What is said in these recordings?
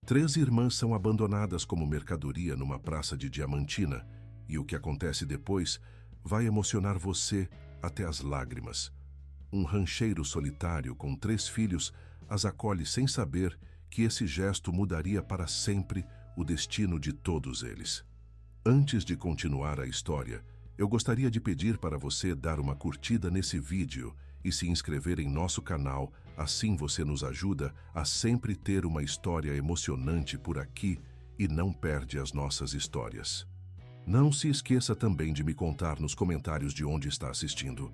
Três irmãs são abandonadas como mercadoria numa praça de Diamantina, e o que acontece depois vai emocionar você até as lágrimas. Um rancheiro solitário com 3 filhos as acolhe sem saber que esse gesto mudaria para sempre o destino de todos eles. Antes de continuar a história, eu gostaria de pedir para você dar uma curtida nesse vídeo e se inscrever em nosso canal, assim você nos ajuda a sempre ter uma história emocionante por aqui e não perde as nossas histórias. Não se esqueça também de me contar nos comentários de onde está assistindo.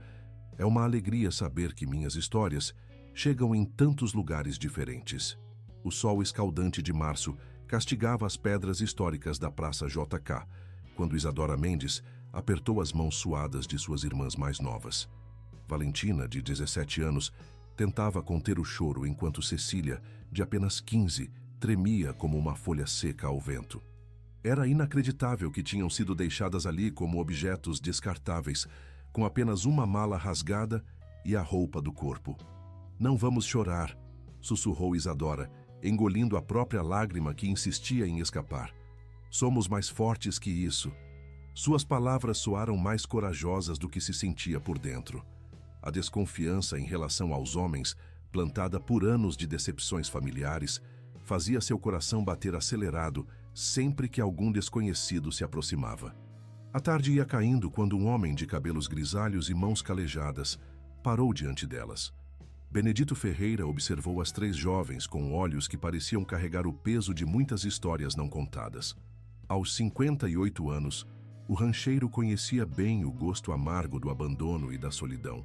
É uma alegria saber que minhas histórias chegam em tantos lugares diferentes. O sol escaldante de março castigava as pedras históricas da Praça JK, quando Isadora Mendes apertou as mãos suadas de suas irmãs mais novas. Valentina, de 17 anos, tentava conter o choro enquanto Cecília, de apenas 15, tremia como uma folha seca ao vento. Era inacreditável que tinham sido deixadas ali como objetos descartáveis, com apenas uma mala rasgada e a roupa do corpo. "Não vamos chorar", sussurrou Isadora, engolindo a própria lágrima que insistia em escapar. "Somos mais fortes que isso." Suas palavras soaram mais corajosas do que se sentia por dentro. A desconfiança em relação aos homens, plantada por anos de decepções familiares, fazia seu coração bater acelerado sempre que algum desconhecido se aproximava. A tarde ia caindo quando um homem de cabelos grisalhos e mãos calejadas parou diante delas. Benedito Ferreira observou as 3 jovens com olhos que pareciam carregar o peso de muitas histórias não contadas. Aos 58 anos, o rancheiro conhecia bem o gosto amargo do abandono e da solidão.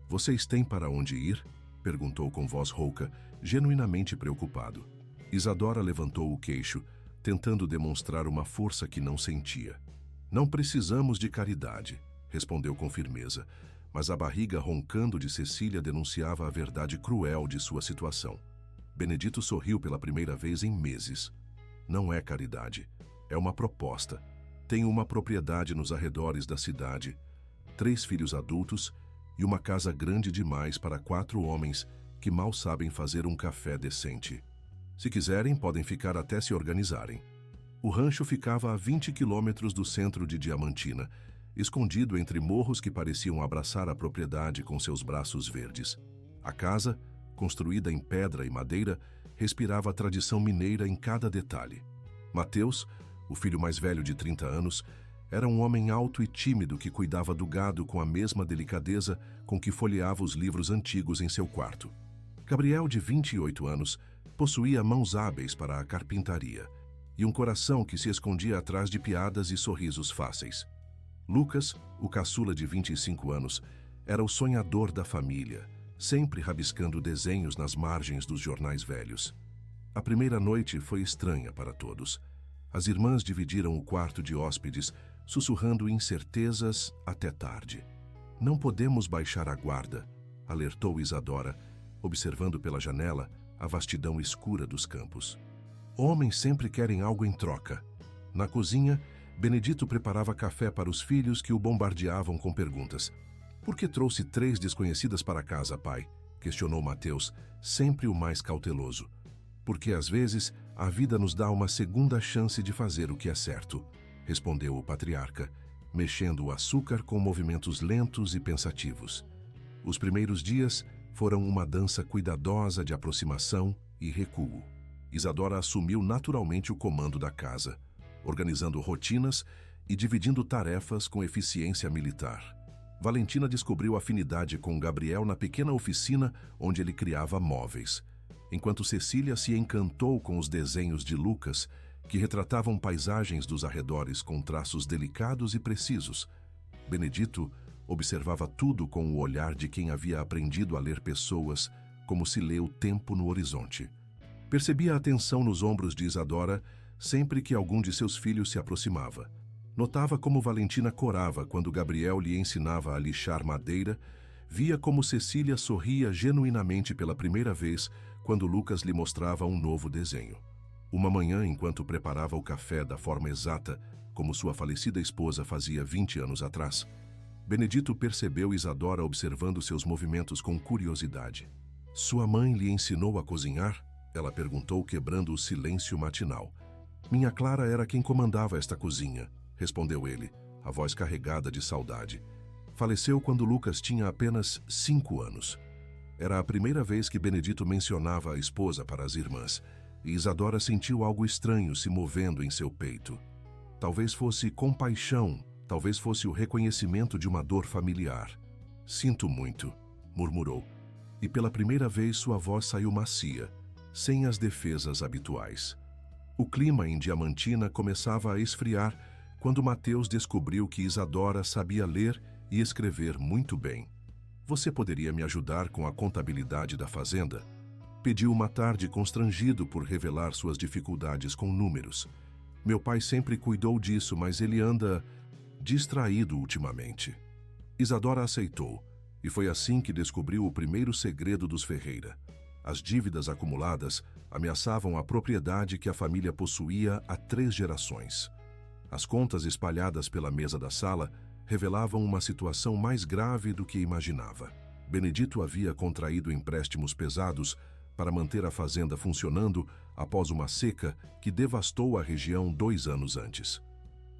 "Vocês têm para onde ir?" perguntou com voz rouca, genuinamente preocupado. Isadora levantou o queixo, tentando demonstrar uma força que não sentia. "Não precisamos de caridade", respondeu com firmeza, mas a barriga roncando de Cecília denunciava a verdade cruel de sua situação. Benedito sorriu pela primeira vez em meses. "Não é caridade, é uma proposta. Tenho uma propriedade nos arredores da cidade, 3 filhos adultos e uma casa grande demais para 4 homens que mal sabem fazer um café decente. Se quiserem, podem ficar até se organizarem." O rancho ficava a 20 quilômetros do centro de Diamantina, escondido entre morros que pareciam abraçar a propriedade com seus braços verdes. A casa, construída em pedra e madeira, respirava a tradição mineira em cada detalhe. Mateus, o filho mais velho de 30 anos, era um homem alto e tímido que cuidava do gado com a mesma delicadeza com que folheava os livros antigos em seu quarto. Gabriel, de 28 anos, possuía mãos hábeis para a carpintaria e um coração que se escondia atrás de piadas e sorrisos fáceis. Lucas, o caçula de 25 anos, era o sonhador da família, sempre rabiscando desenhos nas margens dos jornais velhos. A primeira noite foi estranha para todos. As irmãs dividiram o quarto de hóspedes, sussurrando incertezas até tarde. "Não podemos baixar a guarda", alertou Isadora, observando pela janela a vastidão escura dos campos. "Homens sempre querem algo em troca." Na cozinha, Benedito preparava café para os filhos que o bombardeavam com perguntas. "Por que trouxe 3 desconhecidas para casa, pai?" questionou Mateus, sempre o mais cauteloso. "Porque às vezes a vida nos dá uma segunda chance de fazer o que é certo", respondeu o patriarca, mexendo o açúcar com movimentos lentos e pensativos. Os primeiros dias foram uma dança cuidadosa de aproximação e recuo. Isadora assumiu naturalmente o comando da casa, organizando rotinas e dividindo tarefas com eficiência militar. Valentina descobriu afinidade com Gabriel na pequena oficina onde ele criava móveis, enquanto Cecília se encantou com os desenhos de Lucas, que retratavam paisagens dos arredores com traços delicados e precisos. Benedito observava tudo com o olhar de quem havia aprendido a ler pessoas, como se lê o tempo no horizonte. Percebia a tensão nos ombros de Isadora sempre que algum de seus filhos se aproximava. Notava como Valentina corava quando Gabriel lhe ensinava a lixar madeira, via como Cecília sorria genuinamente pela primeira vez quando Lucas lhe mostrava um novo desenho. Uma manhã, enquanto preparava o café da forma exata, como sua falecida esposa fazia 20 anos atrás, Benedito percebeu Isadora observando seus movimentos com curiosidade. "Sua mãe lhe ensinou a cozinhar?" Ela perguntou, quebrando o silêncio matinal. Minha Clara era quem comandava esta cozinha, respondeu ele, a voz carregada de saudade. Faleceu quando Lucas tinha apenas 5 anos. Era a primeira vez que Benedito mencionava a esposa para as irmãs, e Isadora sentiu algo estranho se movendo em seu peito. Talvez fosse compaixão, talvez fosse o reconhecimento de uma dor familiar. Sinto muito, murmurou, e pela primeira vez sua voz saiu macia, sem as defesas habituais. O clima em Diamantina começava a esfriar quando Mateus descobriu que Isadora sabia ler e escrever muito bem. Você poderia me ajudar com a contabilidade da fazenda? Pediu uma tarde, constrangido por revelar suas dificuldades com números. Meu pai sempre cuidou disso, mas ele anda distraído ultimamente. Isadora aceitou, e foi assim que descobriu o primeiro segredo dos Ferreira. As dívidas acumuladas ameaçavam a propriedade que a família possuía há 3 gerações. As contas espalhadas pela mesa da sala revelavam uma situação mais grave do que imaginava. Benedito havia contraído empréstimos pesados para manter a fazenda funcionando após uma seca que devastou a região 2 anos antes.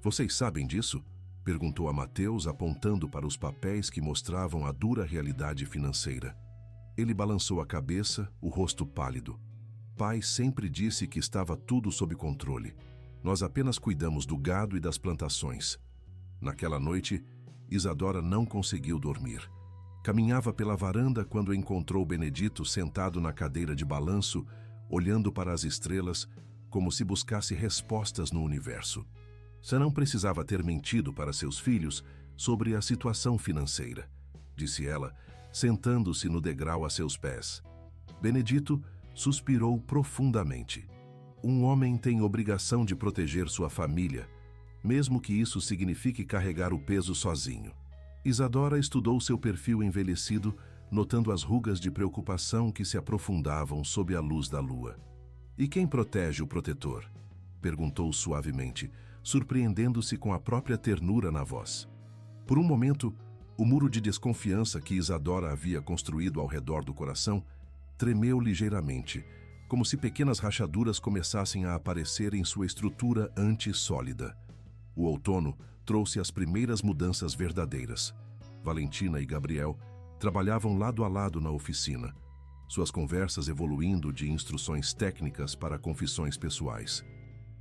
Vocês sabem disso? Perguntou a Mateus, apontando para os papéis que mostravam a dura realidade financeira. Ele balançou a cabeça, o rosto pálido. Pai sempre disse que estava tudo sob controle. Nós apenas cuidamos do gado e das plantações. Naquela noite, Isadora não conseguiu dormir. Caminhava pela varanda quando encontrou Benedito sentado na cadeira de balanço, olhando para as estrelas como se buscasse respostas no universo. Você não precisava ter mentido para seus filhos sobre a situação financeira, disse ela, sentando-se no degrau a seus pés. Benedito suspirou profundamente. Um homem tem obrigação de proteger sua família, mesmo que isso signifique carregar o peso sozinho. Isadora estudou seu perfil envelhecido, notando as rugas de preocupação que se aprofundavam sob a luz da lua. E quem protege o protetor? Perguntou suavemente, surpreendendo-se com a própria ternura na voz. Por um momento, o muro de desconfiança que Isadora havia construído ao redor do coração tremeu ligeiramente, como se pequenas rachaduras começassem a aparecer em sua estrutura antissólida. O outono trouxe as primeiras mudanças verdadeiras. Valentina e Gabriel trabalhavam lado a lado na oficina, suas conversas evoluindo de instruções técnicas para confissões pessoais.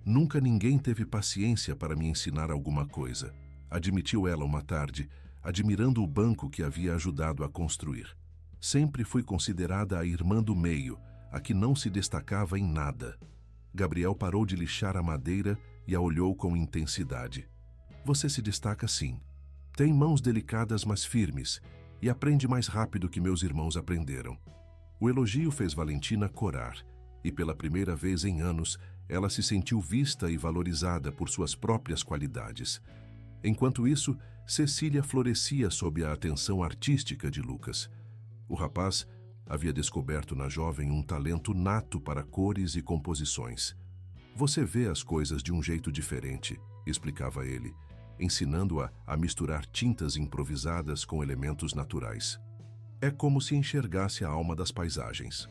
Nunca ninguém teve paciência para me ensinar alguma coisa, admitiu ela uma tarde, admirando o banco que havia ajudado a construir. Sempre fui considerada a irmã do meio, a que não se destacava em nada. Gabriel parou de lixar a madeira e a olhou com intensidade. Você se destaca sim. Tem mãos delicadas, mas firmes, e aprende mais rápido que meus irmãos aprenderam. O elogio fez Valentina corar, e pela primeira vez em anos, ela se sentiu vista e valorizada por suas próprias qualidades. Enquanto isso, Cecília florescia sob a atenção artística de Lucas. O rapaz havia descoberto na jovem um talento nato para cores e composições. Você vê as coisas de um jeito diferente, explicava ele, ensinando-a a misturar tintas improvisadas com elementos naturais. É como se enxergasse a alma das paisagens.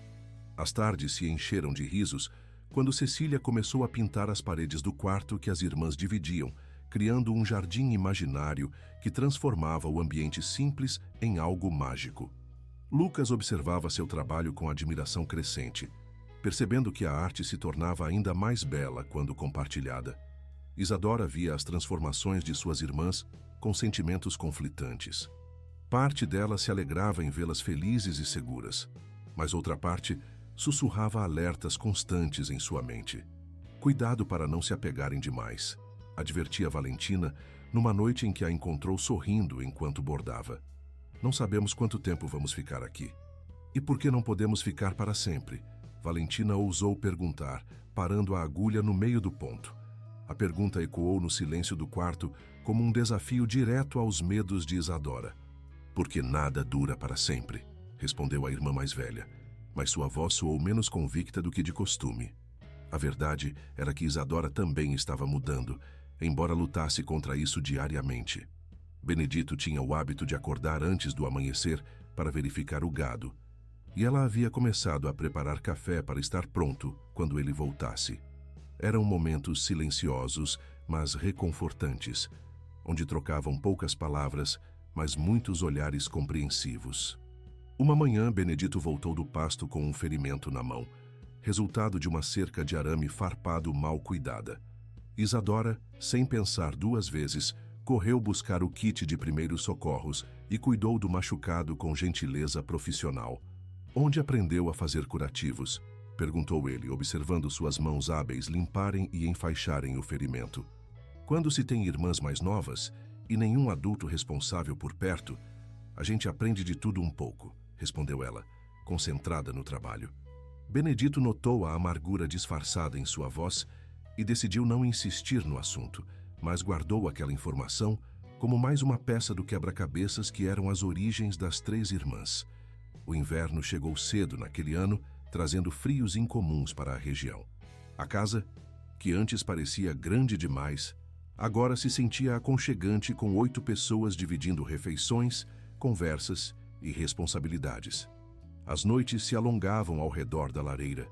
As tardes se encheram de risos quando Cecília começou a pintar as paredes do quarto que as irmãs dividiam, criando um jardim imaginário que transformava o ambiente simples em algo mágico. Lucas observava seu trabalho com admiração crescente, percebendo que a arte se tornava ainda mais bela quando compartilhada. Isadora via as transformações de suas irmãs com sentimentos conflitantes. Parte delas se alegrava em vê-las felizes e seguras, mas outra parte sussurrava alertas constantes em sua mente. Cuidado para não se apegarem demais, advertia Valentina numa noite em que a encontrou sorrindo enquanto bordava. Não sabemos quanto tempo vamos ficar aqui. E por que não podemos ficar para sempre? Valentina ousou perguntar, parando a agulha no meio do ponto. A pergunta ecoou no silêncio do quarto como um desafio direto aos medos de Isadora. Porque nada dura para sempre, respondeu a irmã mais velha, mas sua voz soou menos convicta do que de costume. A verdade era que Isadora também estava mudando, embora lutasse contra isso diariamente. Benedito tinha o hábito de acordar antes do amanhecer para verificar o gado. e ela havia começado a preparar café para estar pronto quando ele voltasse. Eram momentos silenciosos, mas reconfortantes, onde trocavam poucas palavras, mas muitos olhares compreensivos. Uma manhã, Benedito voltou do pasto com um ferimento na mão, resultado de uma cerca de arame farpado mal cuidada. Isadora, sem pensar duas vezes, correu buscar o kit de primeiros socorros e cuidou do machucado com gentileza profissional. "Onde aprendeu a fazer curativos?" perguntou ele, observando suas mãos hábeis limparem e enfaixarem o ferimento. "Quando se tem irmãs mais novas e nenhum adulto responsável por perto, a gente aprende de tudo um pouco", respondeu ela, concentrada no trabalho. Benedito notou a amargura disfarçada em sua voz e decidiu não insistir no assunto, mas guardou aquela informação como mais uma peça do quebra-cabeças que eram as origens das 3 irmãs. O inverno chegou cedo naquele ano, trazendo frios incomuns para a região. A casa, que antes parecia grande demais, agora se sentia aconchegante com 8 pessoas dividindo refeições, conversas e responsabilidades. As noites se alongavam ao redor da lareira,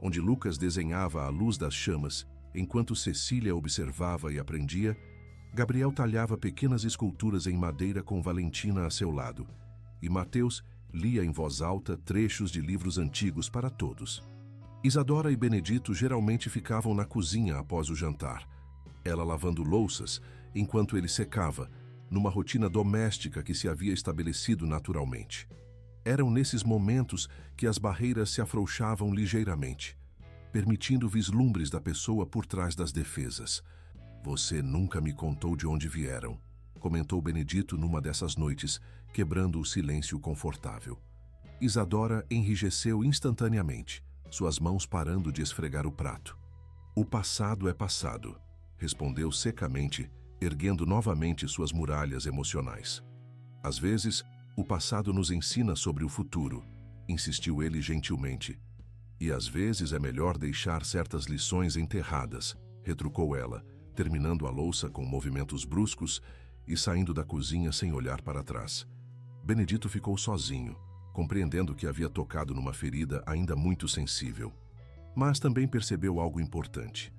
onde Lucas desenhava à luz das chamas, enquanto Cecília observava e aprendia. Gabriel talhava pequenas esculturas em madeira com Valentina a seu lado, e Mateus lia em voz alta trechos de livros antigos para todos. Isadora e Benedito geralmente ficavam na cozinha após o jantar, ela lavando louças enquanto ele secava, numa rotina doméstica que se havia estabelecido naturalmente. Eram nesses momentos que as barreiras se afrouxavam ligeiramente, permitindo vislumbres da pessoa por trás das defesas. "Você nunca me contou de onde vieram", comentou Benedito numa dessas noites, quebrando o silêncio confortável. Isadora enrijeceu instantaneamente, suas mãos parando de esfregar o prato. "O passado é passado", respondeu secamente, erguendo novamente suas muralhas emocionais. "Às vezes, o passado nos ensina sobre o futuro", insistiu ele gentilmente. "E às vezes é melhor deixar certas lições enterradas", retrucou ela, terminando a louça com movimentos bruscos e saindo da cozinha sem olhar para trás. Benedito ficou sozinho, compreendendo que havia tocado numa ferida ainda muito sensível. Mas também percebeu algo importante.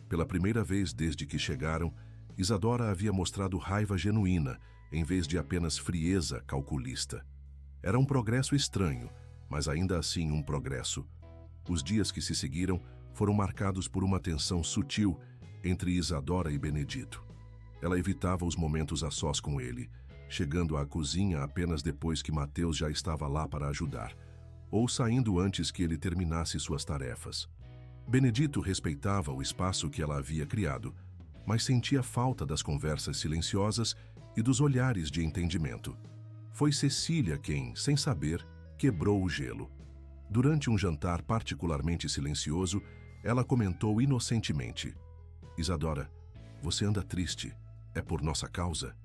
Pela primeira vez desde que chegaram, Isadora havia mostrado raiva genuína, em vez de apenas frieza calculista. Era um progresso estranho, mas ainda assim um progresso. Os dias que se seguiram foram marcados por uma tensão sutil entre Isadora e Benedito. Ela evitava os momentos a sós com ele, chegando à cozinha apenas depois que Mateus já estava lá para ajudar, ou saindo antes que ele terminasse suas tarefas. Benedito respeitava o espaço que ela havia criado, mas sentia falta das conversas silenciosas e dos olhares de entendimento. Foi Cecília quem, sem saber, quebrou o gelo. Durante um jantar particularmente silencioso, ela comentou inocentemente: "Isadora, você anda triste. É por nossa causa?"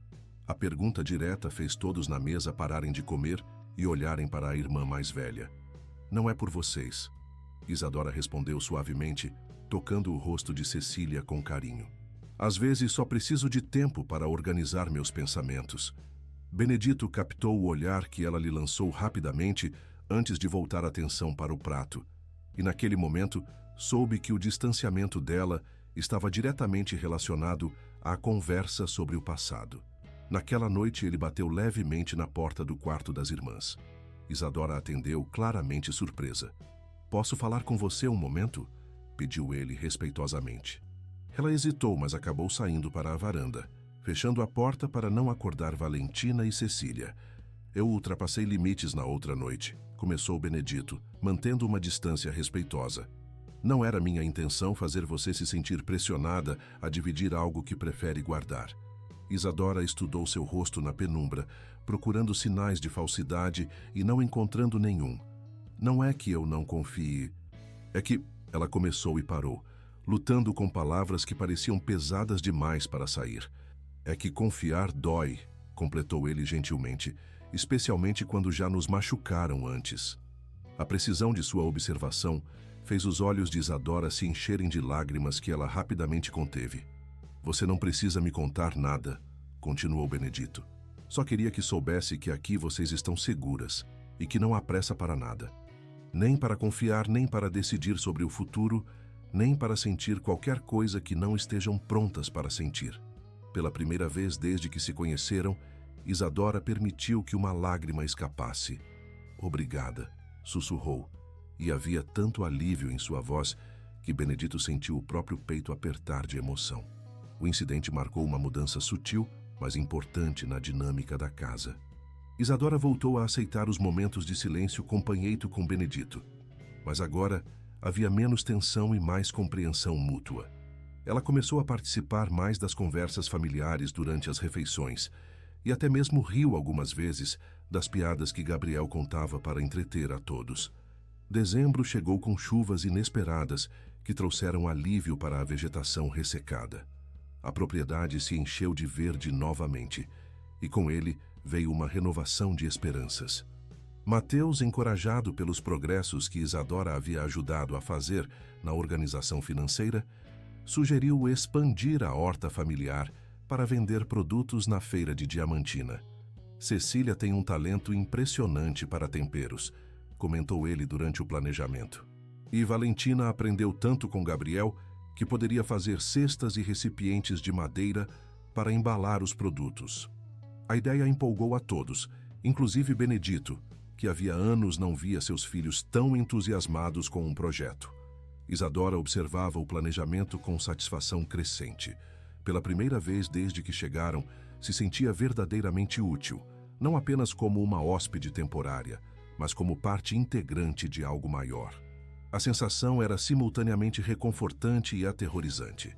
A pergunta direta fez todos na mesa pararem de comer e olharem para a irmã mais velha. "Não é por vocês", Isadora respondeu suavemente, tocando o rosto de Cecília com carinho. "Às vezes só preciso de tempo para organizar meus pensamentos." Benedito captou o olhar que ela lhe lançou rapidamente antes de voltar a atenção para o prato, e naquele momento soube que o distanciamento dela estava diretamente relacionado à conversa sobre o passado. Naquela noite ele bateu levemente na porta do quarto das irmãs. Isadora atendeu, claramente surpresa. "Posso falar com você um momento?" pediu ele respeitosamente. Ela hesitou, mas acabou saindo para a varanda, fechando a porta para não acordar Valentina e Cecília. "Eu ultrapassei limites na outra noite", começou Benedito, mantendo uma distância respeitosa. "Não era minha intenção fazer você se sentir pressionada a dividir algo que prefere guardar." Isadora estudou seu rosto na penumbra, procurando sinais de falsidade e não encontrando nenhum. "Não é que eu não confie. É que..." Ela começou e parou, lutando com palavras que pareciam pesadas demais para sair. "É que confiar dói", completou ele gentilmente, "especialmente quando já nos machucaram antes." A precisão de sua observação fez os olhos de Isadora se encherem de lágrimas que ela rapidamente conteve. "Você não precisa me contar nada", continuou Benedito. "Só queria que soubesse que aqui vocês estão seguras e que não há pressa para nada." nem para confiar, nem para decidir sobre o futuro, nem para sentir qualquer coisa que não estejam prontas para sentir. Pela primeira vez desde que se conheceram, Isadora permitiu que uma lágrima escapasse. "Obrigada", sussurrou, e havia tanto alívio em sua voz que Benedito sentiu o próprio peito apertar de emoção. O incidente marcou uma mudança sutil, mas importante na dinâmica da casa. Isadora voltou a aceitar os momentos de silêncio companheiro com Benedito, mas agora havia menos tensão e mais compreensão mútua. Ela começou a participar mais das conversas familiares durante as refeições e até mesmo riu algumas vezes das piadas que Gabriel contava para entreter a todos. Dezembro chegou com chuvas inesperadas que trouxeram alívio para a vegetação ressecada. A propriedade se encheu de verde novamente e com ele veio uma renovação de esperanças. Mateus, encorajado pelos progressos que Isadora havia ajudado a fazer na organização financeira, sugeriu expandir a horta familiar para vender produtos na feira de Diamantina. "Cecília tem um talento impressionante para temperos", comentou ele durante o planejamento. "E Valentina aprendeu tanto com Gabriel que poderia fazer cestas e recipientes de madeira para embalar os produtos." A ideia empolgou a todos, inclusive Benedito, que havia anos não via seus filhos tão entusiasmados com um projeto. Isadora observava o planejamento com satisfação crescente. Pela primeira vez desde que chegaram, se sentia verdadeiramente útil, não apenas como uma hóspede temporária, mas como parte integrante de algo maior. A sensação era simultaneamente reconfortante e aterrorizante.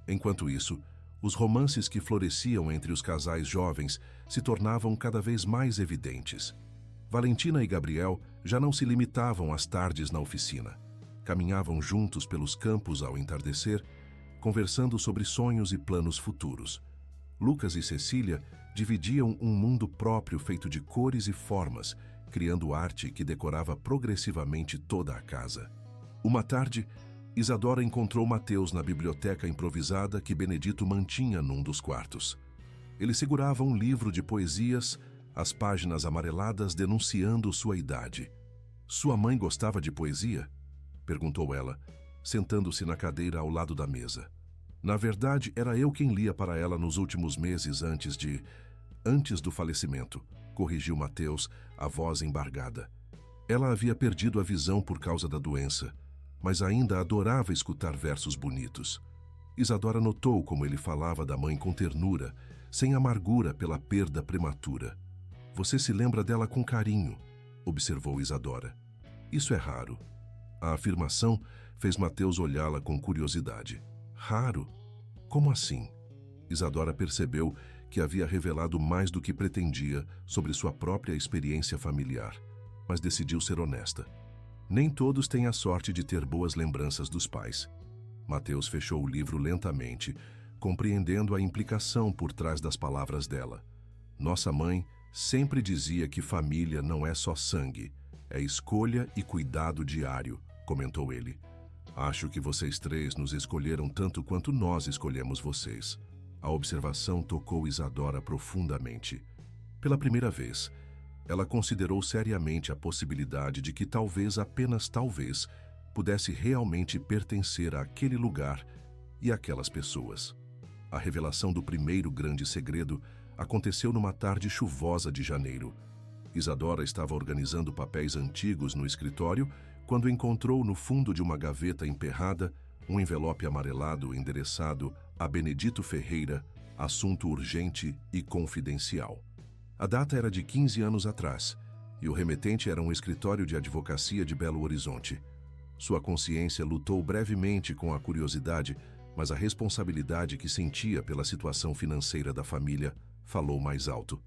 Enquanto isso, os romances que floresciam entre os casais jovens se tornavam cada vez mais evidentes. Valentina e Gabriel já não se limitavam às tardes na oficina. Caminhavam juntos pelos campos ao entardecer, conversando sobre sonhos e planos futuros. Lucas e Cecília dividiam um mundo próprio feito de cores e formas, criando arte que decorava progressivamente toda a casa. Uma tarde, Isadora encontrou Mateus na biblioteca improvisada que Benedito mantinha num dos quartos. Ele segurava um livro de poesias, as páginas amareladas denunciando sua idade. "Sua mãe gostava de poesia?" perguntou ela, sentando-se na cadeira ao lado da mesa. "Na verdade, era eu quem lia para ela nos últimos meses antes do falecimento", corrigiu Mateus, a voz embargada. Ela havia perdido a visão por causa da doença, mas ainda adorava escutar versos bonitos. Isadora notou como ele falava da mãe com ternura, sem amargura pela perda prematura. "Você se lembra dela com carinho", observou Isadora. "Isso é raro." A afirmação fez Mateus olhá-la com curiosidade. "Raro? Como assim?" Isadora percebeu que havia revelado mais do que pretendia sobre sua própria experiência familiar, mas decidiu ser honesta. Nem todos têm a sorte de ter boas lembranças dos pais. Mateus fechou o livro lentamente, compreendendo a implicação por trás das palavras dela. "Nossa mãe sempre dizia que família não é só sangue, é escolha e cuidado diário", comentou ele. "Acho que vocês três nos escolheram tanto quanto nós escolhemos vocês." A observação tocou Isadora profundamente. Pela primeira vez, ela considerou seriamente a possibilidade de que talvez, apenas talvez, pudesse realmente pertencer àquele lugar e àquelas pessoas. A revelação do primeiro grande segredo aconteceu numa tarde chuvosa de janeiro. Isadora estava organizando papéis antigos no escritório quando encontrou no fundo de uma gaveta emperrada um envelope amarelado endereçado a Benedito Ferreira, assunto urgente e confidencial. A data era de 15 anos atrás, e o remetente era um escritório de advocacia de Belo Horizonte. Sua consciência lutou brevemente com a curiosidade, mas a responsabilidade que sentia pela situação financeira da família falou mais alto.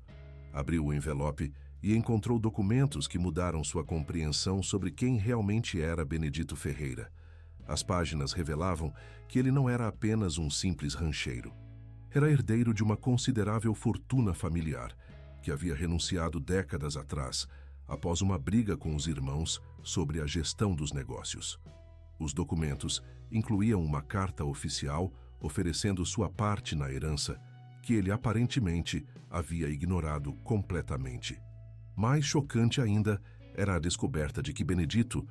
Abriu o envelope e encontrou documentos que mudaram sua compreensão sobre quem realmente era Benedito Ferreira. As páginas revelavam que ele não era apenas um simples rancheiro. Era herdeiro de uma considerável fortuna familiar, que havia renunciado décadas atrás, após uma briga com os irmãos sobre a gestão dos negócios. Os documentos incluíam uma carta oficial oferecendo sua parte na herança, que ele aparentemente havia ignorado completamente. Mais chocante ainda era a descoberta de que Benedito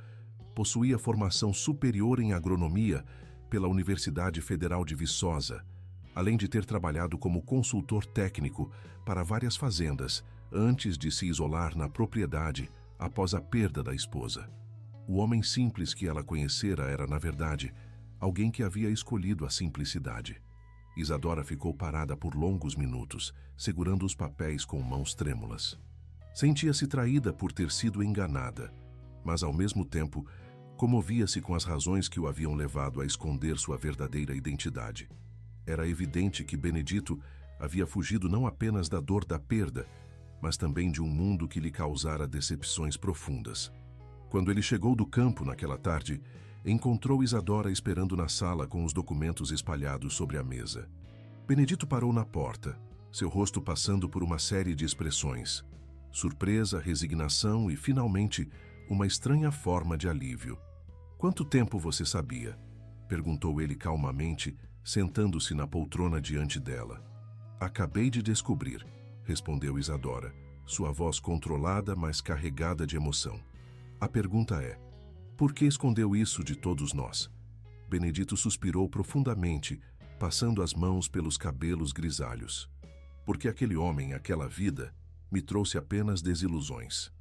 Possuía formação superior em agronomia pela Universidade Federal de Viçosa, além de ter trabalhado como consultor técnico para várias fazendas antes de se isolar na propriedade após a perda da esposa. O homem simples que ela conhecera era, na verdade, alguém que havia escolhido a simplicidade. Isadora ficou parada por longos minutos, segurando os papéis com mãos trêmulas. Sentia-se traída por ter sido enganada, mas ao mesmo tempo comovia-se com as razões que o haviam levado a esconder sua verdadeira identidade. Era evidente que Benedito havia fugido não apenas da dor da perda, mas também de um mundo que lhe causara decepções profundas. Quando ele chegou do campo naquela tarde, encontrou Isadora esperando na sala com os documentos espalhados sobre a mesa. Benedito parou na porta, seu rosto passando por uma série de expressões: surpresa, resignação e, finalmente, uma estranha forma de alívio. "Quanto tempo você sabia?" perguntou ele calmamente, sentando-se na poltrona diante dela. "Acabei de descobrir", respondeu Isadora, sua voz controlada, mas carregada de emoção. "A pergunta é: por que escondeu isso de todos nós?" Benedito suspirou profundamente, passando as mãos pelos cabelos grisalhos. "Porque aquele homem, aquela vida, me trouxe apenas desilusões.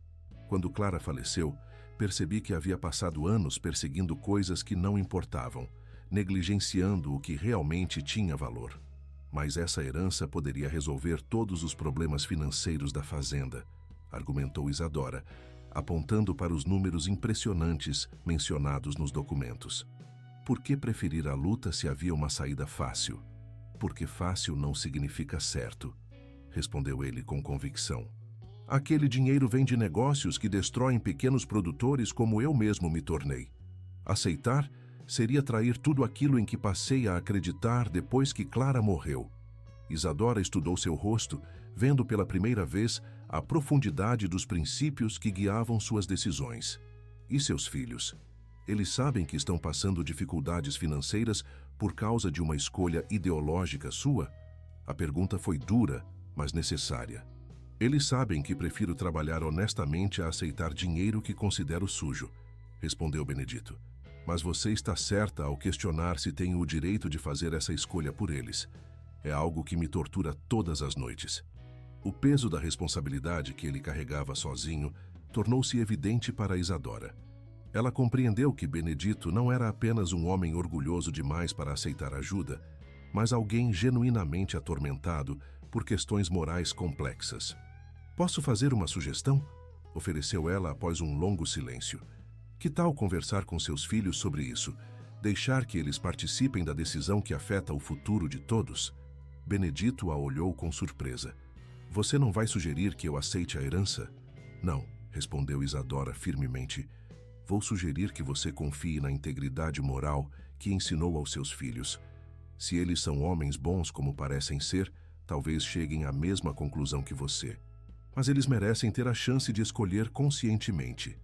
Quando Clara faleceu, percebi que havia passado anos perseguindo coisas que não importavam, negligenciando o que realmente tinha valor. Mas essa herança poderia resolver todos os problemas financeiros da fazenda", argumentou Isadora, apontando para os números impressionantes mencionados nos documentos. "Por que preferir a luta se havia uma saída fácil?" "Porque fácil não significa certo", respondeu ele com convicção. "Aquele dinheiro vem de negócios que destroem pequenos produtores como eu mesmo me tornei. Aceitar seria trair tudo aquilo em que passei a acreditar depois que Clara morreu." Isadora estudou seu rosto, vendo pela primeira vez a profundidade dos princípios que guiavam suas decisões. "E seus filhos? Eles sabem que estão passando dificuldades financeiras por causa de uma escolha ideológica sua?" A pergunta foi dura, mas necessária. "Eles sabem que prefiro trabalhar honestamente a aceitar dinheiro que considero sujo", respondeu Benedito. "Mas você está certa ao questionar se tenho o direito de fazer essa escolha por eles. É algo que me tortura todas as noites." O peso da responsabilidade que ele carregava sozinho tornou-se evidente para Isadora. Ela compreendeu que Benedito não era apenas um homem orgulhoso demais para aceitar ajuda, mas alguém genuinamente atormentado por questões morais complexas. "Posso fazer uma sugestão?" ofereceu ela após um longo silêncio. "Que tal conversar com seus filhos sobre isso? Deixar que eles participem da decisão que afeta o futuro de todos?" Benedito a olhou com surpresa. "Você não vai sugerir que eu aceite a herança?" "Não", respondeu Isadora firmemente. "Vou sugerir que você confie na integridade moral que ensinou aos seus filhos. Se eles são homens bons como parecem ser, talvez cheguem à mesma conclusão que você. Mas eles merecem ter a chance de escolher conscientemente."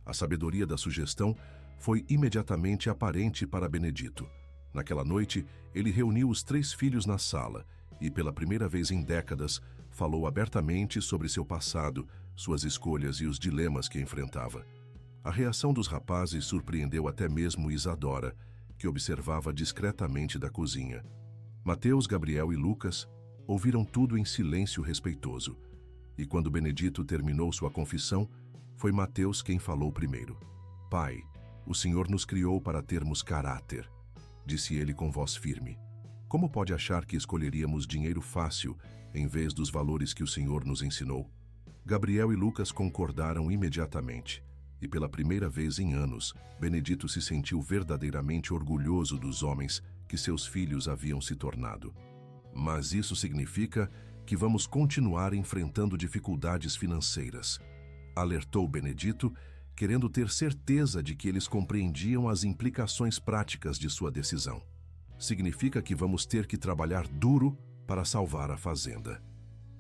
A sabedoria da sugestão foi imediatamente aparente para Benedito. Naquela noite, ele reuniu os 3 filhos na sala e, pela primeira vez em décadas, falou abertamente sobre seu passado, suas escolhas e os dilemas que enfrentava. A reação dos rapazes surpreendeu até mesmo Isadora, que observava discretamente da cozinha. Mateus, Gabriel e Lucas ouviram tudo em silêncio respeitoso. E quando Benedito terminou sua confissão, foi Mateus quem falou primeiro. "Pai, o Senhor nos criou para termos caráter", disse ele com voz firme. "Como pode achar que escolheríamos dinheiro fácil em vez dos valores que o Senhor nos ensinou?" Gabriel e Lucas concordaram imediatamente, e pela primeira vez em anos, Benedito se sentiu verdadeiramente orgulhoso dos homens que seus filhos haviam se tornado. "Mas isso significa que vamos continuar enfrentando dificuldades financeiras", alertou Benedito, querendo ter certeza de que eles compreendiam as implicações práticas de sua decisão. "Significa que vamos ter que trabalhar duro para salvar a fazenda."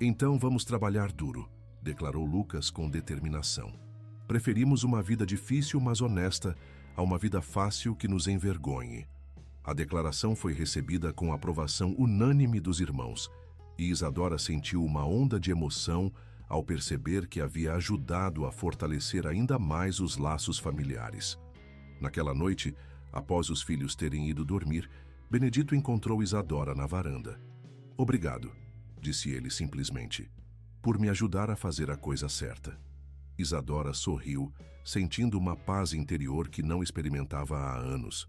"Então vamos trabalhar duro", declarou Lucas com determinação. "Preferimos uma vida difícil, mas honesta, a uma vida fácil que nos envergonhe." A declaração foi recebida com aprovação unânime dos irmãos, e Isadora sentiu uma onda de emoção ao perceber que havia ajudado a fortalecer ainda mais os laços familiares. Naquela noite, após os filhos terem ido dormir, Benedito encontrou Isadora na varanda. "Obrigado", disse ele simplesmente, "por me ajudar a fazer a coisa certa." Isadora sorriu, sentindo uma paz interior que não experimentava há anos.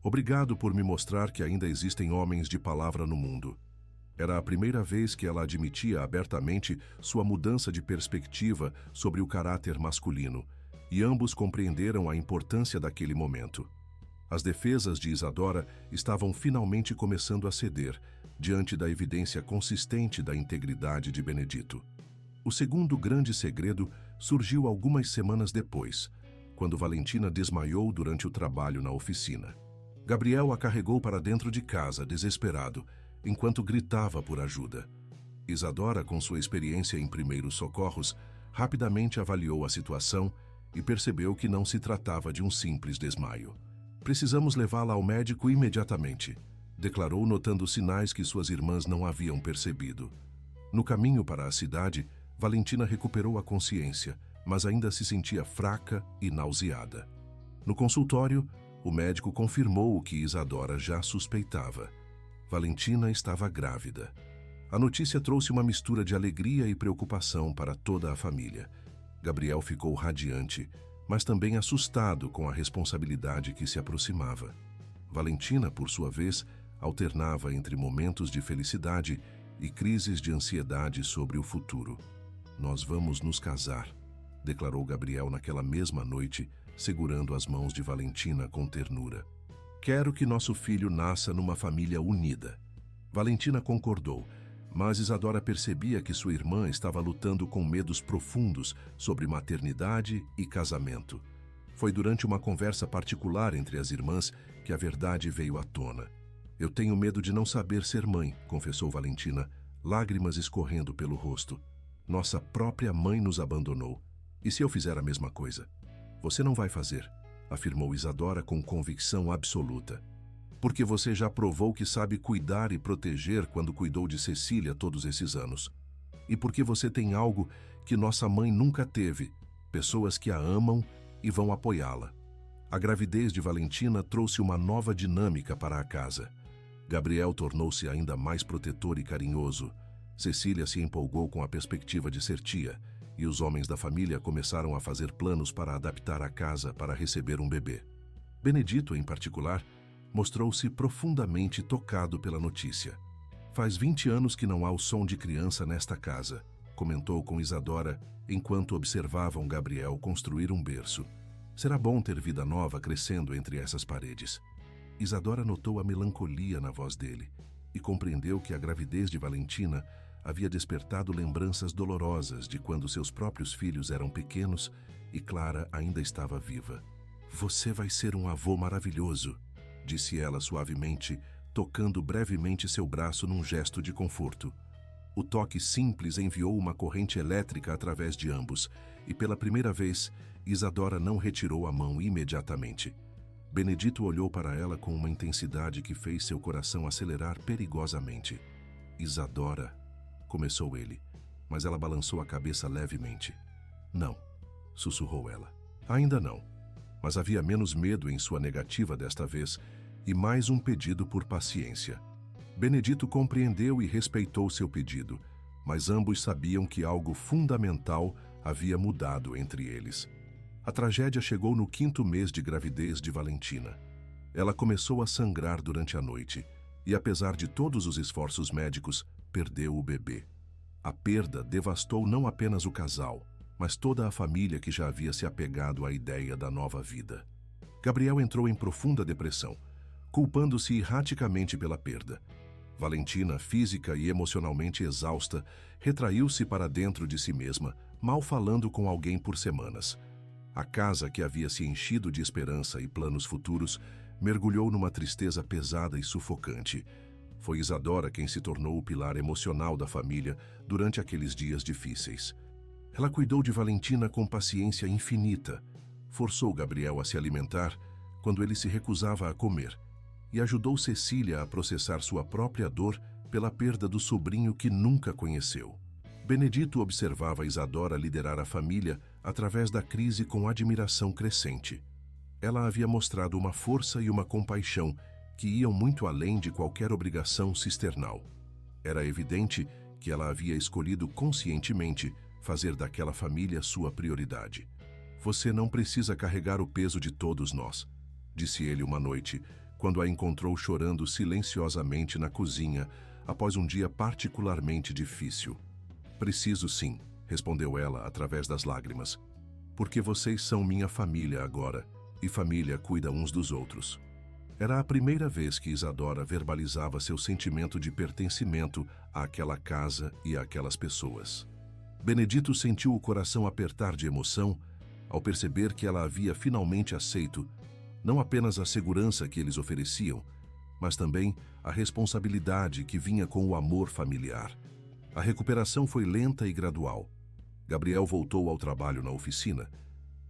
"Obrigado por me mostrar que ainda existem homens de palavra no mundo." Era a primeira vez que ela admitia abertamente sua mudança de perspectiva sobre o caráter masculino, e ambos compreenderam a importância daquele momento. As defesas de Isadora estavam finalmente começando a ceder, diante da evidência consistente da integridade de Benedito. O segundo grande segredo surgiu algumas semanas depois, quando Valentina desmaiou durante o trabalho na oficina. Gabriel a carregou para dentro de casa, desesperado, enquanto gritava por ajuda. Isadora, com sua experiência em primeiros socorros, rapidamente avaliou a situação e percebeu que não se tratava de um simples desmaio. "Precisamos levá-la ao médico imediatamente", declarou, notando sinais que suas irmãs não haviam percebido. No caminho para a cidade, Valentina recuperou a consciência, mas ainda se sentia fraca e nauseada. No consultório, o médico confirmou o que Isadora já suspeitava. Valentina estava grávida. A notícia trouxe uma mistura de alegria e preocupação para toda a família. Gabriel ficou radiante, mas também assustado com a responsabilidade que se aproximava. Valentina, por sua vez, alternava entre momentos de felicidade e crises de ansiedade sobre o futuro. "Nós vamos nos casar", declarou Gabriel naquela mesma noite, segurando as mãos de Valentina com ternura. "Quero que nosso filho nasça numa família unida." Valentina concordou, mas Isadora percebia que sua irmã estava lutando com medos profundos sobre maternidade e casamento. Foi durante uma conversa particular entre as irmãs que a verdade veio à tona. "Eu tenho medo de não saber ser mãe", confessou Valentina, lágrimas escorrendo pelo rosto. "Nossa própria mãe nos abandonou. E se eu fizer a mesma coisa?" "Você não vai fazer", afirmou Isadora com convicção absoluta. "Porque você já provou que sabe cuidar e proteger quando cuidou de Cecília todos esses anos. E porque você tem algo que nossa mãe nunca teve, pessoas que a amam e vão apoiá-la." A gravidez de Valentina trouxe uma nova dinâmica para a casa. Gabriel tornou-se ainda mais protetor e carinhoso. Cecília se empolgou com a perspectiva de ser tia, e os homens da família começaram a fazer planos para adaptar a casa para receber um bebê. Benedito, em particular, mostrou-se profundamente tocado pela notícia. "Faz 20 anos que não há o som de criança nesta casa", comentou com Isadora enquanto observavam Gabriel construir um berço. "Será bom ter vida nova crescendo entre essas paredes." Isadora notou a melancolia na voz dele e compreendeu que a gravidez de Valentina havia despertado lembranças dolorosas de quando seus próprios filhos eram pequenos e Clara ainda estava viva. "Você vai ser um avô maravilhoso", disse ela suavemente, tocando brevemente seu braço num gesto de conforto. O toque simples enviou uma corrente elétrica através de ambos, e pela primeira vez, Isadora não retirou a mão imediatamente. Benedito olhou para ela com uma intensidade que fez seu coração acelerar perigosamente. "Isadora", começou ele, mas ela balançou a cabeça levemente. "Não", sussurrou ela. "Ainda não." Mas havia menos medo em sua negativa desta vez e mais um pedido por paciência. Benedito compreendeu e respeitou seu pedido, mas ambos sabiam que algo fundamental havia mudado entre eles. A tragédia chegou no 5º mês de gravidez de Valentina. Ela começou a sangrar durante a noite e, apesar de todos os esforços médicos, perdeu o bebê. A perda devastou não apenas o casal, mas toda a família que já havia se apegado à ideia da nova vida. Gabriel entrou em profunda depressão, culpando-se erraticamente pela perda. Valentina, física e emocionalmente exausta, retraiu-se para dentro de si mesma, mal falando com alguém por semanas. A casa, que havia se enchido de esperança e planos futuros, mergulhou numa tristeza pesada e sufocante. Foi Isadora quem se tornou o pilar emocional da família durante aqueles dias difíceis. Ela cuidou de Valentina com paciência infinita, forçou Gabriel a se alimentar quando ele se recusava a comer e ajudou Cecília a processar sua própria dor pela perda do sobrinho que nunca conheceu. Benedito observava Isadora liderar a família através da crise com admiração crescente. Ela havia mostrado uma força e uma compaixão que iam muito além de qualquer obrigação cisternal. Era evidente que ela havia escolhido conscientemente fazer daquela família sua prioridade. Você não precisa carregar o peso de todos nós, disse ele uma noite, quando a encontrou chorando silenciosamente na cozinha após um dia particularmente difícil. Preciso sim, respondeu ela através das lágrimas, porque vocês são minha família agora, e família cuida uns dos outros. Era a primeira vez que Isadora verbalizava seu sentimento de pertencimento àquela casa e àquelas pessoas. Benedito sentiu o coração apertar de emoção ao perceber que ela havia finalmente aceito não apenas a segurança que eles ofereciam, mas também a responsabilidade que vinha com o amor familiar. A recuperação foi lenta e gradual. Gabriel voltou ao trabalho na oficina,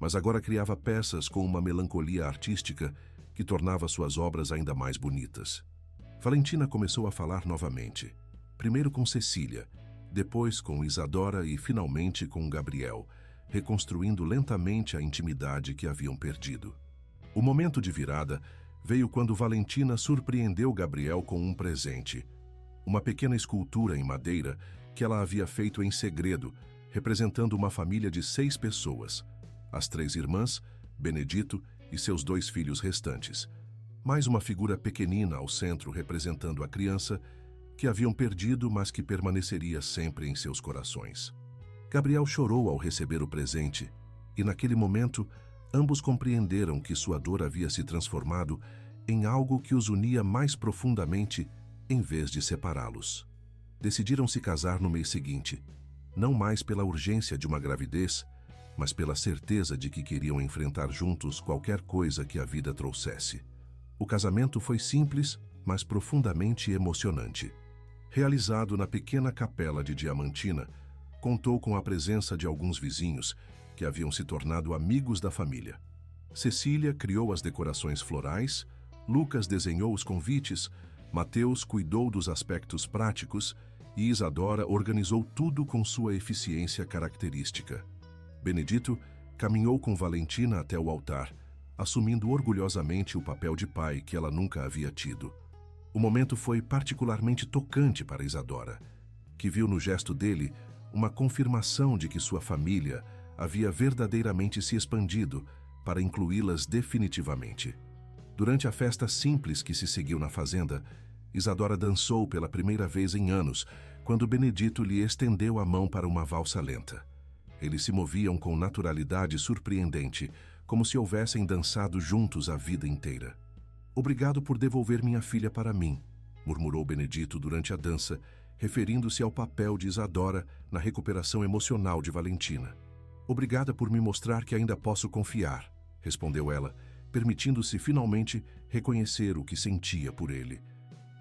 mas agora criava peças com uma melancolia artística que tornava suas obras ainda mais bonitas. Valentina começou a falar novamente, primeiro com Cecília, depois com Isadora e finalmente com Gabriel, reconstruindo lentamente a intimidade que haviam perdido. O momento de virada veio quando Valentina surpreendeu Gabriel com um presente, uma pequena escultura em madeira que ela havia feito em segredo, representando uma família de 6 pessoas, as 3 irmãs, Benedito e seus 2 filhos restantes, mais uma figura pequenina ao centro representando a criança que haviam perdido, mas que permaneceria sempre em seus corações. Gabriel chorou ao receber o presente, e naquele momento, ambos compreenderam que sua dor havia se transformado em algo que os unia mais profundamente, em vez de separá-los. Decidiram se casar no mês seguinte, não mais pela urgência de uma gravidez, mas pela certeza de que queriam enfrentar juntos qualquer coisa que a vida trouxesse. O casamento foi simples, mas profundamente emocionante. Realizado na pequena capela de Diamantina, contou com a presença de alguns vizinhos que haviam se tornado amigos da família. Cecília criou as decorações florais, Lucas desenhou os convites, Mateus cuidou dos aspectos práticos e Isadora organizou tudo com sua eficiência característica. Benedito caminhou com Valentina até o altar, assumindo orgulhosamente o papel de pai que ela nunca havia tido. O momento foi particularmente tocante para Isadora, que viu no gesto dele uma confirmação de que sua família havia verdadeiramente se expandido para incluí-las definitivamente. Durante a festa simples que se seguiu na fazenda, Isadora dançou pela primeira vez em anos, quando Benedito lhe estendeu a mão para uma valsa lenta. Eles se moviam com naturalidade surpreendente, como se houvessem dançado juntos a vida inteira. "Obrigado por devolver minha filha para mim", murmurou Benedito durante a dança, referindo-se ao papel de Isadora na recuperação emocional de Valentina. "Obrigada por me mostrar que ainda posso confiar", respondeu ela, permitindo-se finalmente reconhecer o que sentia por ele.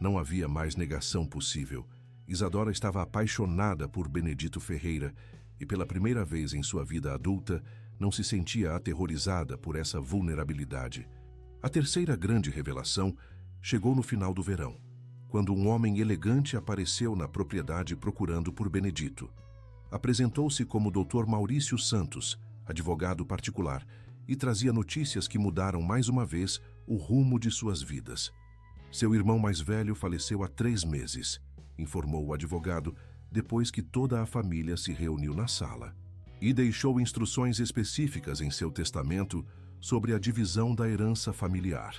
Não havia mais negação possível. Isadora estava apaixonada por Benedito Ferreira e, pela primeira vez em sua vida adulta, não se sentia aterrorizada por essa vulnerabilidade. A terceira grande revelação chegou no final do verão, quando um homem elegante apareceu na propriedade procurando por Benedito. Apresentou-se como Dr. Maurício Santos, advogado particular, e trazia notícias que mudaram mais uma vez o rumo de suas vidas. Seu irmão mais velho faleceu há 3 meses, informou o advogado, depois que toda a família se reuniu na sala. E deixou instruções específicas em seu testamento sobre a divisão da herança familiar.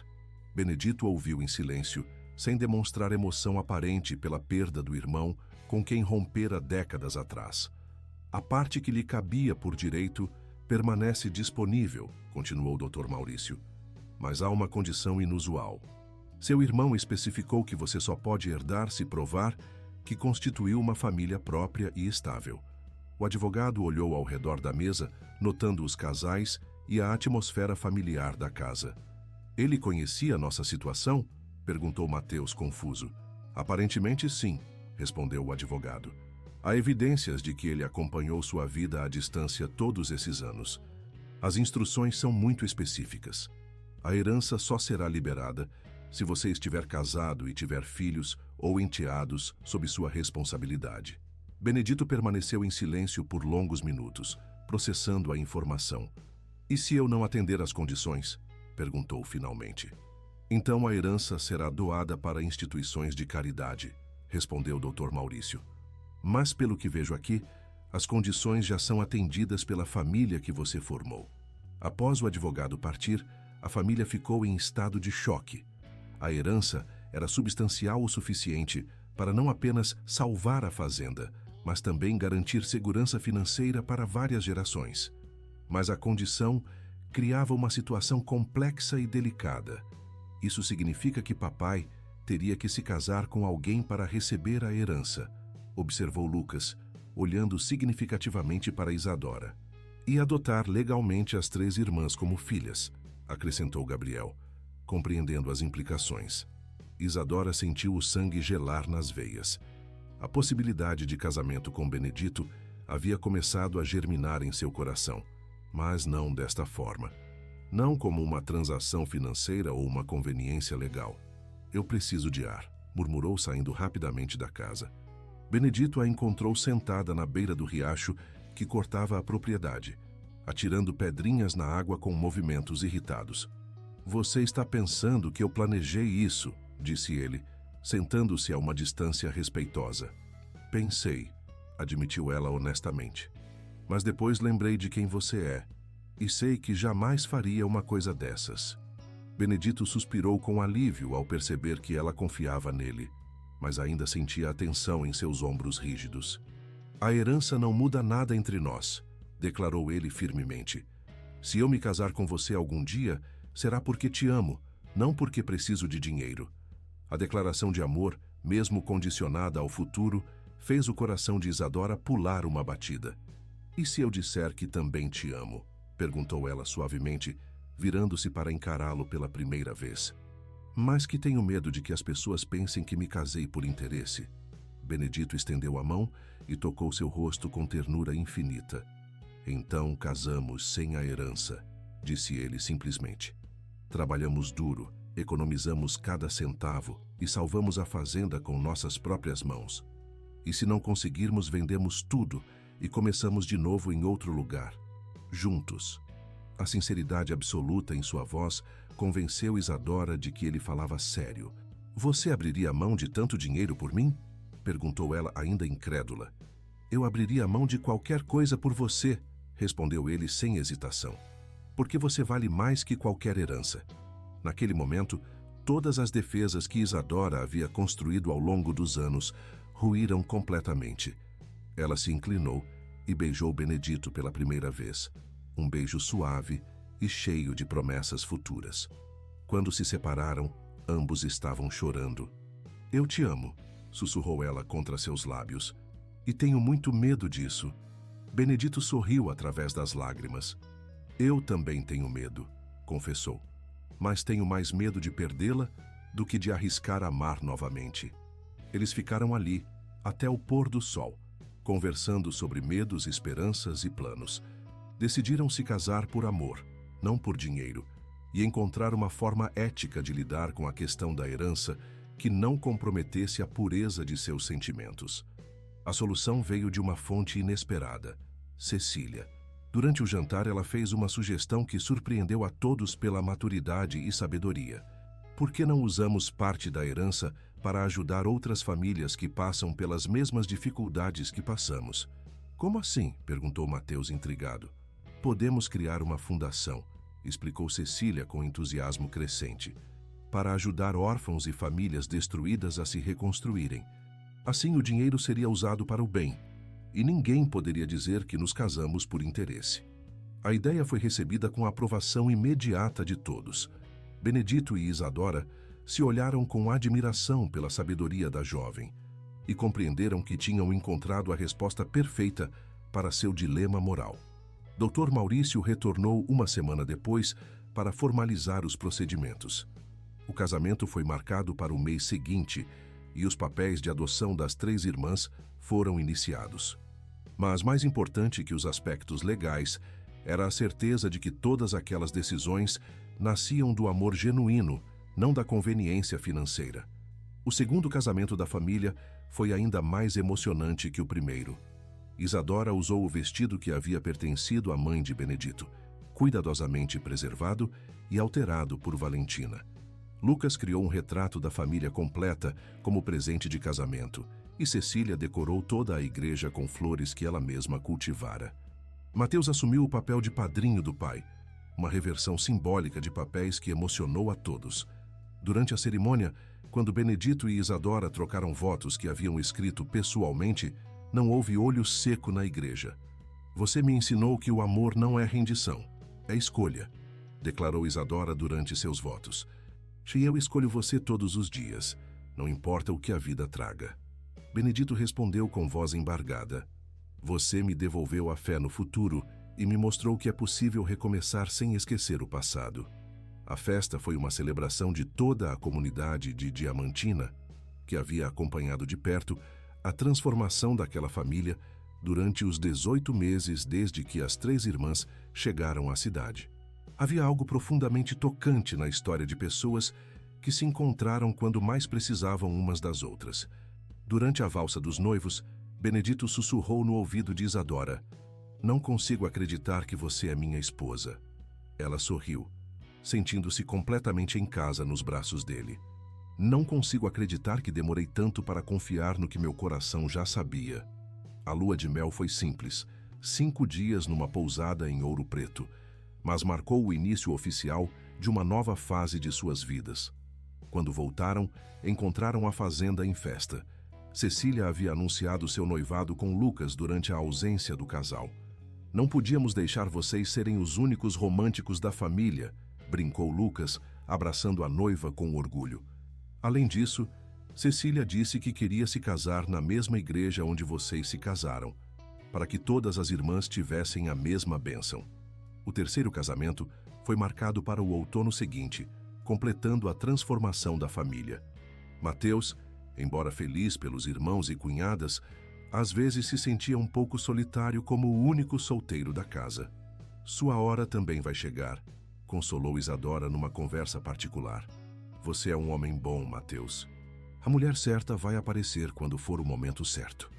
Benedito ouviu em silêncio, sem demonstrar emoção aparente pela perda do irmão com quem rompera décadas atrás. "A parte que lhe cabia por direito permanece disponível", continuou o Dr. Maurício. "Mas há uma condição inusual. Seu irmão especificou que você só pode herdar se provar que constituiu uma família própria e estável." O advogado olhou ao redor da mesa, notando os casais e a atmosfera familiar da casa. "Ele conhecia nossa situação?" perguntou Mateus, confuso. "Aparentemente sim", respondeu o advogado. "Há evidências de que ele acompanhou sua vida à distância todos esses anos. As instruções são muito específicas. A herança só será liberada se você estiver casado e tiver filhos ou enteados sob sua responsabilidade." Benedito permaneceu em silêncio por longos minutos, processando a informação. "E se eu não atender às condições?" perguntou finalmente. Então a herança será doada para instituições de caridade, respondeu o Dr. Maurício. Mas pelo que vejo aqui, as condições já são atendidas pela família que você formou. Após o advogado partir, a família ficou em estado de choque. A herança era substancial o suficiente para não apenas salvar a fazenda, mas também garantir segurança financeira para várias gerações. Mas a condição criava uma situação complexa e delicada. Isso significa que papai teria que se casar com alguém para receber a herança, observou Lucas, olhando significativamente para Isadora. E adotar legalmente as 3 irmãs como filhas, acrescentou Gabriel, compreendendo as implicações. Isadora sentiu o sangue gelar nas veias. A possibilidade de casamento com Benedito havia começado a germinar em seu coração, mas não desta forma. Não como uma transação financeira ou uma conveniência legal. Eu preciso de ar, murmurou saindo rapidamente da casa. Benedito a encontrou sentada na beira do riacho que cortava a propriedade, atirando pedrinhas na água com movimentos irritados. Você está pensando que eu planejei isso, disse ele, sentando-se a uma distância respeitosa. Pensei, admitiu ela honestamente. Mas depois lembrei de quem você é, e sei que jamais faria uma coisa dessas. Benedito suspirou com alívio ao perceber que ela confiava nele, mas ainda sentia a tensão em seus ombros rígidos. A herança não muda nada entre nós, declarou ele firmemente. Se eu me casar com você algum dia, será porque te amo, não porque preciso de dinheiro. A declaração de amor, mesmo condicionada ao futuro, fez o coração de Isadora pular uma batida. E se eu disser que também te amo? Perguntou ela suavemente, virando-se para encará-lo pela primeira vez. Mas que tenho medo de que as pessoas pensem que me casei por interesse. Benedito estendeu a mão e tocou seu rosto com ternura infinita. Então casamos sem a herança, disse ele simplesmente. Trabalhamos duro, economizamos cada centavo e salvamos a fazenda com nossas próprias mãos. E se não conseguirmos, vendemos tudo e começamos de novo em outro lugar, juntos. A sinceridade absoluta em sua voz convenceu Isadora de que ele falava sério. Você abriria mão de tanto dinheiro por mim? Perguntou ela ainda incrédula. Eu abriria mão de qualquer coisa por você, respondeu ele sem hesitação. Porque você vale mais que qualquer herança. Naquele momento, todas as defesas que Isadora havia construído ao longo dos anos ruíram completamente. Ela se inclinou e beijou Benedito pela primeira vez. Um beijo suave e cheio de promessas futuras. Quando se separaram, ambos estavam chorando. Eu te amo, sussurrou ela contra seus lábios. E tenho muito medo disso. Benedito sorriu através das lágrimas. Eu também tenho medo, confessou. Mas tenho mais medo de perdê-la do que de arriscar amar novamente. Eles ficaram ali, até o pôr do sol, conversando sobre medos, esperanças e planos. Decidiram se casar por amor, não por dinheiro, e encontrar uma forma ética de lidar com a questão da herança que não comprometesse a pureza de seus sentimentos. A solução veio de uma fonte inesperada, Cecília. Durante o jantar, ela fez uma sugestão que surpreendeu a todos pela maturidade e sabedoria. Por que não usamos parte da herança para ajudar outras famílias que passam pelas mesmas dificuldades que passamos? Como assim? Perguntou Mateus intrigado. Podemos criar uma fundação, explicou Cecília com entusiasmo crescente, para ajudar órfãos e famílias destruídas a se reconstruírem. Assim o dinheiro seria usado para o bem, e ninguém poderia dizer que nos casamos por interesse. A ideia foi recebida com a aprovação imediata de todos. Benedito e Isadora se olharam com admiração pela sabedoria da jovem e compreenderam que tinham encontrado a resposta perfeita para seu dilema moral. Dr. Maurício retornou uma semana depois para formalizar os procedimentos. O casamento foi marcado para o mês seguinte e os papéis de adoção das 3 irmãs foram iniciados. Mas mais importante que os aspectos legais era a certeza de que todas aquelas decisões nasciam do amor genuíno, não da conveniência financeira. O segundo casamento da família foi ainda mais emocionante que o primeiro. Isadora usou o vestido que havia pertencido à mãe de Benedito, cuidadosamente preservado e alterado por Valentina. Lucas criou um retrato da família completa como presente de casamento, e Cecília decorou toda a igreja com flores que ela mesma cultivara. Mateus assumiu o papel de padrinho do pai, uma reversão simbólica de papéis que emocionou a todos. Durante a cerimônia, quando Benedito e Isadora trocaram votos que haviam escrito pessoalmente, não houve olho seco na igreja. Você me ensinou que o amor não é rendição, é escolha, declarou Isadora durante seus votos. E eu escolho você todos os dias, não importa o que a vida traga. Benedito respondeu com voz embargada. Você me devolveu a fé no futuro e me mostrou que é possível recomeçar sem esquecer o passado. A festa foi uma celebração de toda a comunidade de Diamantina, que havia acompanhado de perto a transformação daquela família durante os 18 meses desde que as 3 irmãs chegaram à cidade. Havia algo profundamente tocante na história de pessoas que se encontraram quando mais precisavam umas das outras. Durante a valsa dos noivos, Benedito sussurrou no ouvido de Isadora: "Não consigo acreditar que você é minha esposa." Ela sorriu, sentindo-se completamente em casa nos braços dele. "Não consigo acreditar que demorei tanto para confiar no que meu coração já sabia." A lua de mel foi simples, 5 dias numa pousada em Ouro Preto, mas marcou o início oficial de uma nova fase de suas vidas. Quando voltaram, encontraram a fazenda em festa. Cecília havia anunciado seu noivado com Lucas durante a ausência do casal. "Não podíamos deixar vocês serem os únicos românticos da família", brincou Lucas, abraçando a noiva com orgulho. Além disso, Cecília disse que queria se casar na mesma igreja onde vocês se casaram, para que todas as irmãs tivessem a mesma bênção. O terceiro casamento foi marcado para o outono seguinte, completando a transformação da família. Mateus, embora feliz pelos irmãos e cunhadas, às vezes se sentia um pouco solitário como o único solteiro da casa. "Sua hora também vai chegar", consolou Isadora numa conversa particular. "Você é um homem bom, Mateus. A mulher certa vai aparecer quando for o momento certo."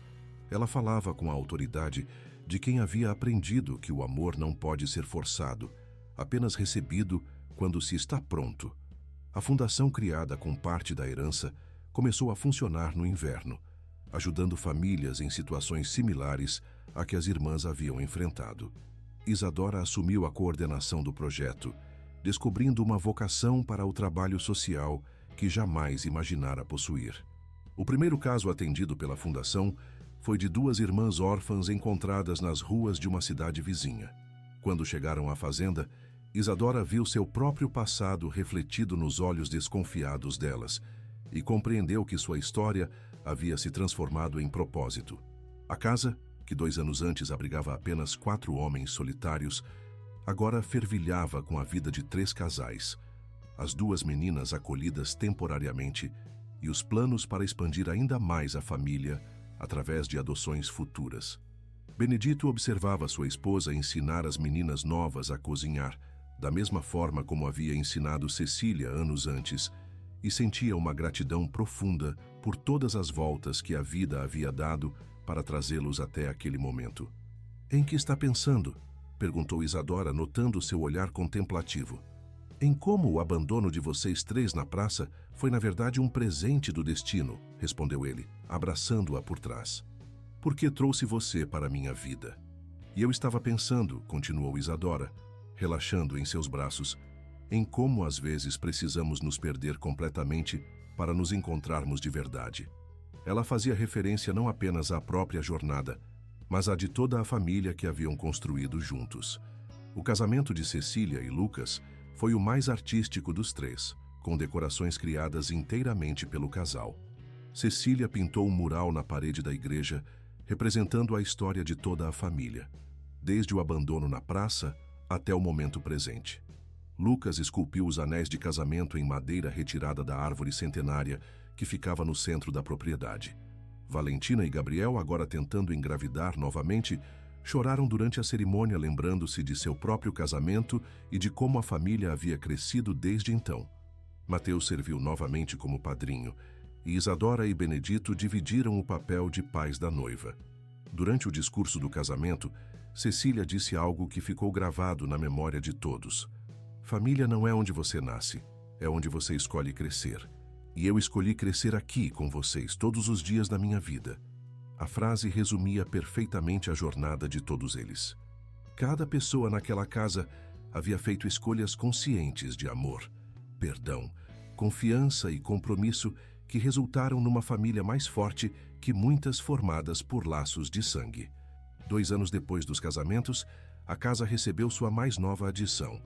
Ela falava com a autoridade de quem havia aprendido que o amor não pode ser forçado, apenas recebido quando se está pronto. A fundação, criada com parte da herança, começou a funcionar no inverno, ajudando famílias em situações similares a que as irmãs haviam enfrentado. Isadora assumiu a coordenação do projeto, descobrindo uma vocação para o trabalho social que jamais imaginara possuir. O primeiro caso atendido pela fundação foi de 2 irmãs órfãs encontradas nas ruas de uma cidade vizinha. Quando chegaram à fazenda, Isadora viu seu próprio passado refletido nos olhos desconfiados delas e compreendeu que sua história havia se transformado em propósito. A casa, que 2 anos antes abrigava apenas 4 homens solitários, agora fervilhava com a vida de 3 casais, as 2 meninas acolhidas temporariamente e os planos para expandir ainda mais a família através de adoções futuras. Benedito observava sua esposa ensinar as meninas novas a cozinhar, da mesma forma como havia ensinado Cecília anos antes, e sentia uma gratidão profunda por todas as voltas que a vida havia dado para trazê-los até aquele momento. "Em que está pensando?", perguntou Isadora, notando seu olhar contemplativo. "Em como o abandono de vocês 3 na praça foi na verdade um presente do destino", respondeu ele, abraçando-a por trás. "Porque trouxe você para a minha vida. E eu estava pensando", continuou Isadora, relaxando em seus braços, "em como às vezes precisamos nos perder completamente para nos encontrarmos de verdade." Ela fazia referência não apenas à própria jornada, mas à de toda a família que haviam construído juntos. O casamento de Cecília e Lucas foi o mais artístico dos 3, com decorações criadas inteiramente pelo casal. Cecília pintou um mural na parede da igreja, representando a história de toda a família, desde o abandono na praça até o momento presente. Lucas esculpiu os anéis de casamento em madeira retirada da árvore centenária que ficava no centro da propriedade. Valentina e Gabriel, agora tentando engravidar novamente, choraram durante a cerimônia, lembrando-se de seu próprio casamento e de como a família havia crescido desde então. Mateus serviu novamente como padrinho, e Isadora e Benedito dividiram o papel de pais da noiva. Durante o discurso do casamento, Cecília disse algo que ficou gravado na memória de todos. Família não é onde você nasce, é onde você escolhe crescer. E eu escolhi crescer aqui com vocês todos os dias da minha vida. A frase resumia perfeitamente a jornada de todos eles. Cada pessoa naquela casa havia feito escolhas conscientes de amor, perdão, confiança e compromisso que resultaram numa família mais forte que muitas formadas por laços de sangue. 2 anos depois dos casamentos, a casa recebeu sua mais nova adição,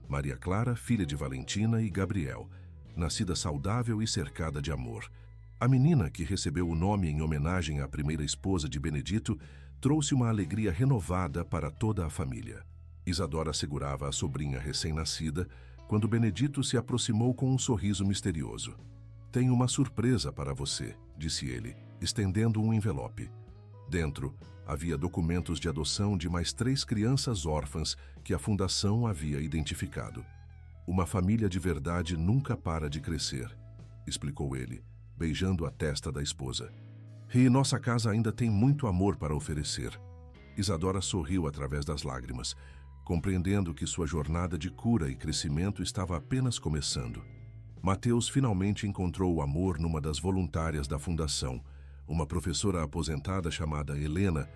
Maria Clara, filha de Valentina e Gabriel, nascida saudável e cercada de amor. A menina, que recebeu o nome em homenagem à primeira esposa de Benedito, trouxe uma alegria renovada para toda a família. Isadora segurava a sobrinha recém-nascida quando Benedito se aproximou com um sorriso misterioso. "Tenho uma surpresa para você", disse ele, estendendo um envelope. Dentro, havia documentos de adoção de mais 3 crianças órfãs que a Fundação havia identificado. "Uma família de verdade nunca para de crescer", explicou ele, beijando a testa da esposa. "E nossa casa ainda tem muito amor para oferecer." Isadora sorriu através das lágrimas, compreendendo que sua jornada de cura e crescimento estava apenas começando. Mateus finalmente encontrou o amor numa das voluntárias da Fundação, uma professora aposentada chamada Helena,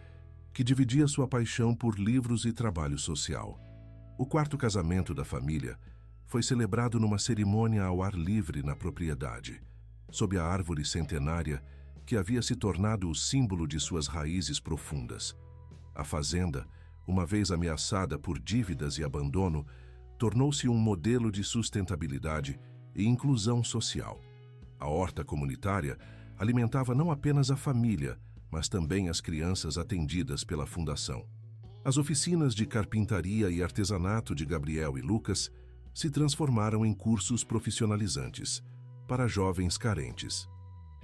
que dividia sua paixão por livros e trabalho social. O 4º casamento da família foi celebrado numa cerimônia ao ar livre na propriedade, sob a árvore centenária que havia se tornado o símbolo de suas raízes profundas. A fazenda, uma vez ameaçada por dívidas e abandono, tornou-se um modelo de sustentabilidade e inclusão social. A horta comunitária alimentava não apenas a família, mas também as crianças atendidas pela Fundação. As oficinas de carpintaria e artesanato de Gabriel e Lucas se transformaram em cursos profissionalizantes para jovens carentes.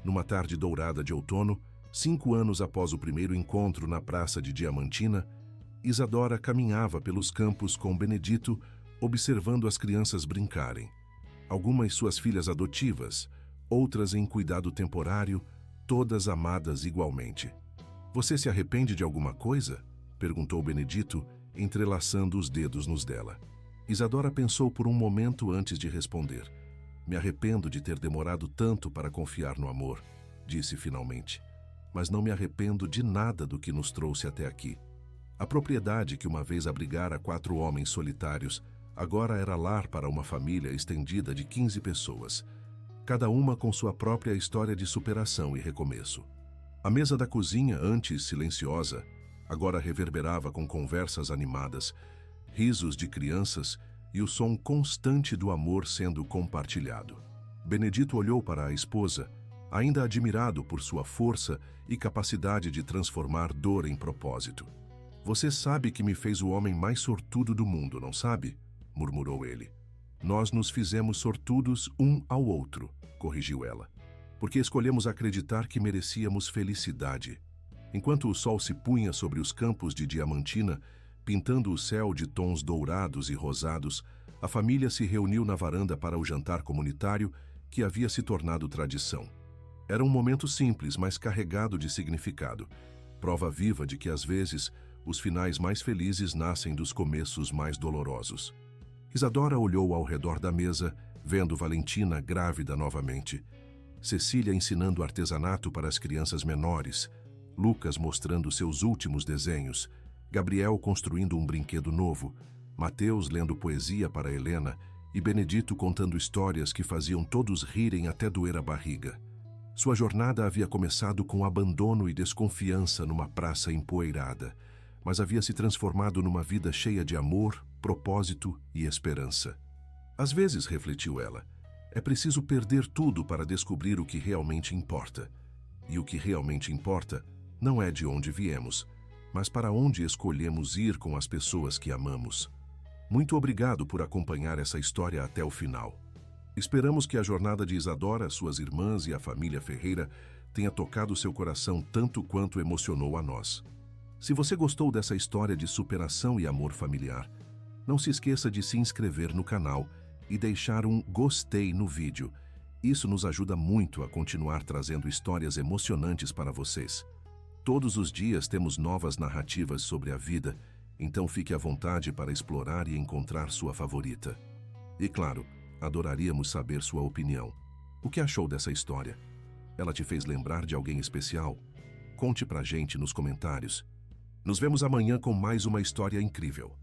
Numa tarde dourada de outono, 5 anos após o primeiro encontro na Praça de Diamantina, Isadora caminhava pelos campos com Benedito, observando as crianças brincarem. Algumas suas filhas adotivas, outras em cuidado temporário, todas amadas igualmente. "Você se arrepende de alguma coisa?", perguntou Benedito, entrelaçando os dedos nos dela. Isadora pensou por um momento antes de responder. "Me arrependo de ter demorado tanto para confiar no amor", disse finalmente. "Mas não me arrependo de nada do que nos trouxe até aqui." A propriedade que uma vez abrigara 4 homens solitários agora era lar para uma família estendida de 15 pessoas, cada uma com sua própria história de superação e recomeço. A mesa da cozinha, antes silenciosa, agora reverberava com conversas animadas, risos de crianças e o som constante do amor sendo compartilhado. Benedito olhou para a esposa, ainda admirado por sua força e capacidade de transformar dor em propósito. "Você sabe que me fez o homem mais sortudo do mundo, não sabe?", murmurou ele. "Nós nos fizemos sortudos um ao outro", corrigiu ela, "porque escolhemos acreditar que merecíamos felicidade." Enquanto o sol se punha sobre os campos de Diamantina, pintando o céu de tons dourados e rosados, a família se reuniu na varanda para o jantar comunitário que havia se tornado tradição. Era um momento simples, mas carregado de significado, prova viva de que, às vezes, os finais mais felizes nascem dos começos mais dolorosos. Isadora olhou ao redor da mesa, vendo Valentina grávida novamente, Cecília ensinando artesanato para as crianças menores, Lucas mostrando seus últimos desenhos, Gabriel construindo um brinquedo novo, Mateus lendo poesia para Helena e Benedito contando histórias que faziam todos rirem até doer a barriga. Sua jornada havia começado com abandono e desconfiança numa praça empoeirada, mas havia se transformado numa vida cheia de amor, propósito e esperança. Às vezes, refletiu ela, é preciso perder tudo para descobrir o que realmente importa. E o que realmente importa não é de onde viemos, mas para onde escolhemos ir com as pessoas que amamos. Muito obrigado por acompanhar essa história até o final. Esperamos que a jornada de Isadora, suas irmãs e a família Ferreira tenha tocado seu coração tanto quanto emocionou a nós. Se você gostou dessa história de superação e amor familiar, não se esqueça de se inscrever no canal e deixar um gostei no vídeo. Isso nos ajuda muito a continuar trazendo histórias emocionantes para vocês. Todos os dias temos novas narrativas sobre a vida, então fique à vontade para explorar e encontrar sua favorita. E claro, adoraríamos saber sua opinião. O que achou dessa história? Ela te fez lembrar de alguém especial? Conte pra gente nos comentários. Nos vemos amanhã com mais uma história incrível.